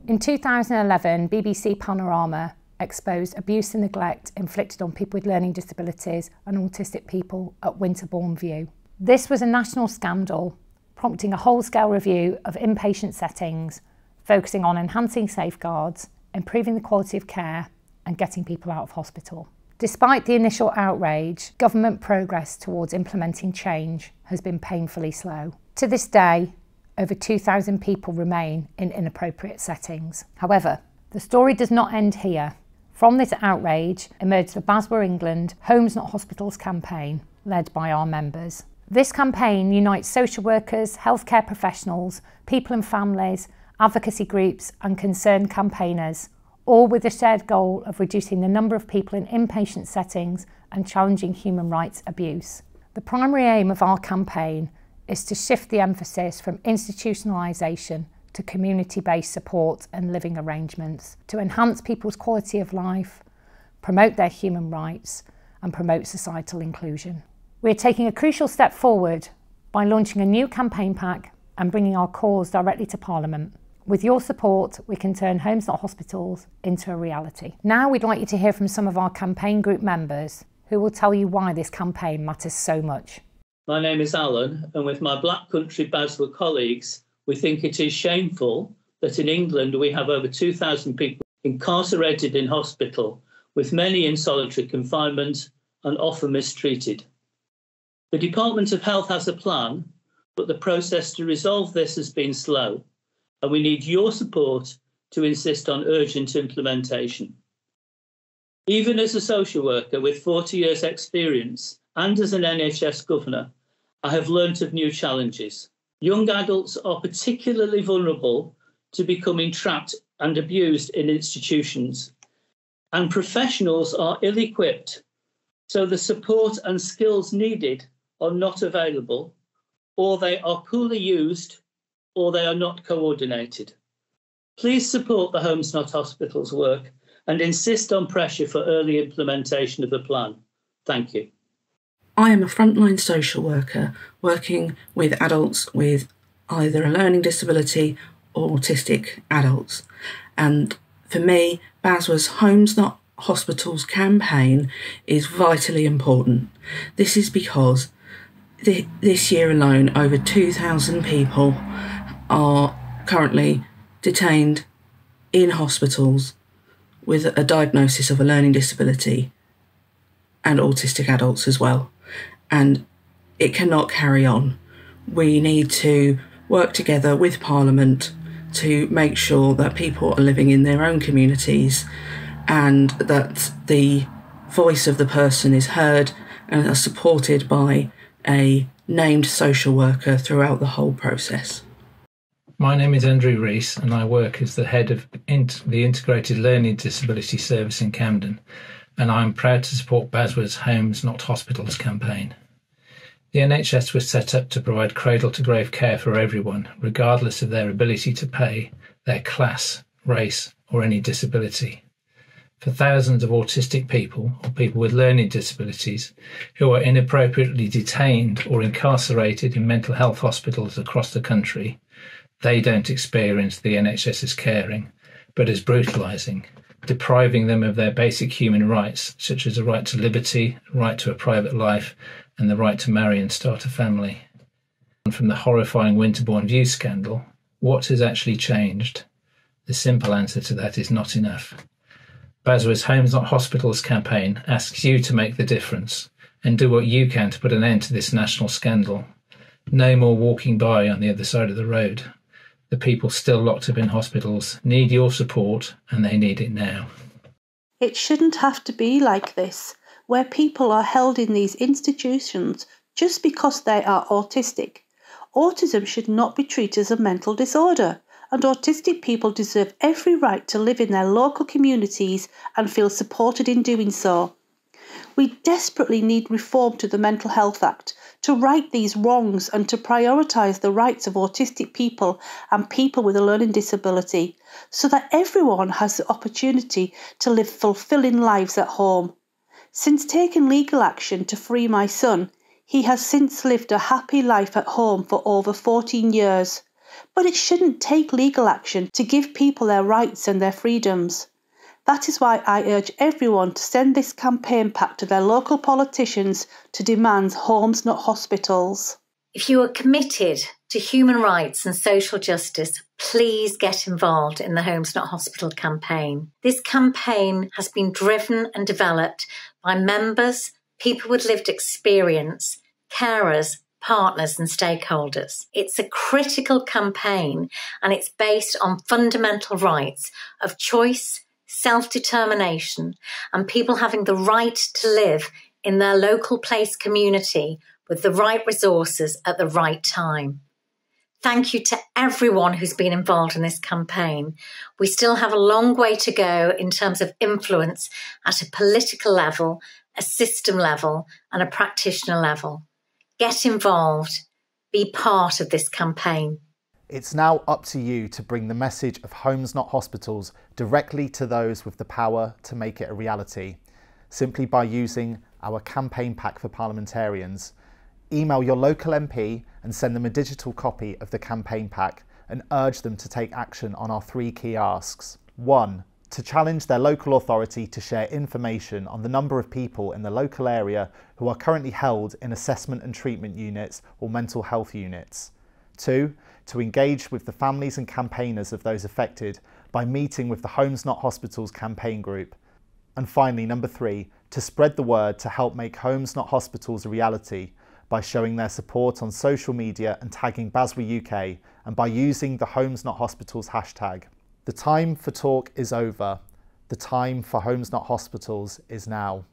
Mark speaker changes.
Speaker 1: In 2011, BBC Panorama exposed abuse and neglect inflicted on people with learning disabilities and autistic people at Winterbourne View. This was a national scandal, prompting a whole-scale review of inpatient settings, focusing on enhancing safeguards, improving the quality of care and getting people out of hospital. Despite the initial outrage, government progress towards implementing change has been painfully slow. To this day, over 2,000 people remain in inappropriate settings. However, the story does not end here. From this outrage emerged the BASW England Homes Not Hospitals campaign, led by our members. This campaign unites social workers, healthcare professionals, people and families, advocacy groups and concerned campaigners, all with the shared goal of reducing the number of people in inpatient settings and challenging human rights abuse. The primary aim of our campaign is to shift the emphasis from institutionalisation to community-based support and living arrangements, to enhance people's quality of life, promote their human rights and promote societal inclusion. We are taking a crucial step forward by launching a new campaign pack and bringing our cause directly to Parliament. With your support, we can turn Homes Not Hospitals into a reality. Now we'd like you to hear from some of our campaign group members who will tell you why this campaign matters so much.
Speaker 2: My name is Alan, and with my Black Country BASW colleagues, we think it is shameful that in England we have over 2,000 people incarcerated in hospital, with many in solitary confinement and often mistreated. The Department of Health has a plan, but the process to resolve this has been slow, and we need your support to insist on urgent implementation. Even as a social worker with 40 years' experience and as an NHS governor, I have learnt of new challenges. Young adults are particularly vulnerable to becoming trapped and abused in institutions, and professionals are ill-equipped, so the support and skills needed are not available, or they are poorly used, or they are not coordinated. Please support the Homes Not Hospitals work and insist on pressure for early implementation of the plan. Thank you.
Speaker 3: I am a frontline social worker working with adults with either a learning disability or autistic adults. And for me, BASW's Homes Not Hospitals campaign is vitally important. This is because this year alone, over 2,000 people are currently detained in hospitals with a diagnosis of a learning disability and autistic adults as well. And it cannot carry on. We need to work together with Parliament to make sure that people are living in their own communities and that the voice of the person is heard and are supported by a named social worker throughout the whole process.
Speaker 4: My name is Andrew Rees and I work as the head of the Integrated Learning Disability Service in Camden, and I'm proud to support BASW's Homes Not Hospitals campaign. The NHS was set up to provide cradle-to-grave care for everyone, regardless of their ability to pay, their class, race or any disability. For thousands of autistic people or people with learning disabilities who are inappropriately detained or incarcerated in mental health hospitals across the country, they don't experience the NHS's caring, but as brutalising, depriving them of their basic human rights, such as the right to liberty, right to a private life, and the right to marry and start a family. And from the horrifying Winterbourne View scandal, what has actually changed? The simple answer to that is not enough. BASW's Homes Not Hospitals campaign asks you to make the difference and do what you can to put an end to this national scandal. No more walking by on the other side of the road. The people still locked up in hospitals need your support, and they need it now.
Speaker 5: It shouldn't have to be like this, where people are held in these institutions just because they are autistic. Autism should not be treated as a mental disorder, and autistic people deserve every right to live in their local communities and feel supported in doing so. We desperately need reform to the Mental Health Act to right these wrongs and to prioritise the rights of autistic people and people with a learning disability, so that everyone has the opportunity to live fulfilling lives at home. Since taking legal action to free my son, he has since lived a happy life at home for over 14 years. but it shouldn't take legal action to give people their rights and their freedoms. That is why I urge everyone to send this campaign pack to their local politicians to demand homes, not hospitals.
Speaker 6: If you are committed to human rights and social justice, please get involved in the Homes Not Hospital campaign. This campaign has been driven and developed by members, people with lived experience, carers, partners and stakeholders. It's a critical campaign and it's based on fundamental rights of choice, self-determination and people having the right to live in their local place community with the right resources at the right time. Thank you to everyone who's been involved in this campaign. We still have a long way to go in terms of influence at a political level, a system level and a practitioner level. Get involved, be part of this campaign.
Speaker 7: It's now up to you to bring the message of Homes Not Hospitals directly to those with the power to make it a reality, simply by using our campaign pack for parliamentarians. Email your local MP and send them a digital copy of the campaign pack and urge them to take action on our 3 key asks. 1. To challenge their local authority to share information on the number of people in the local area who are currently held in assessment and treatment units or mental health units. 2. To engage with the families and campaigners of those affected by meeting with the Homes Not Hospitals campaign group. And finally, number 3, to spread the word to help make Homes Not Hospitals a reality by showing their support on social media and tagging BASW UK and by using the Homes Not Hospitals hashtag. The time for talk is over. The time for Homes Not Hospitals is now.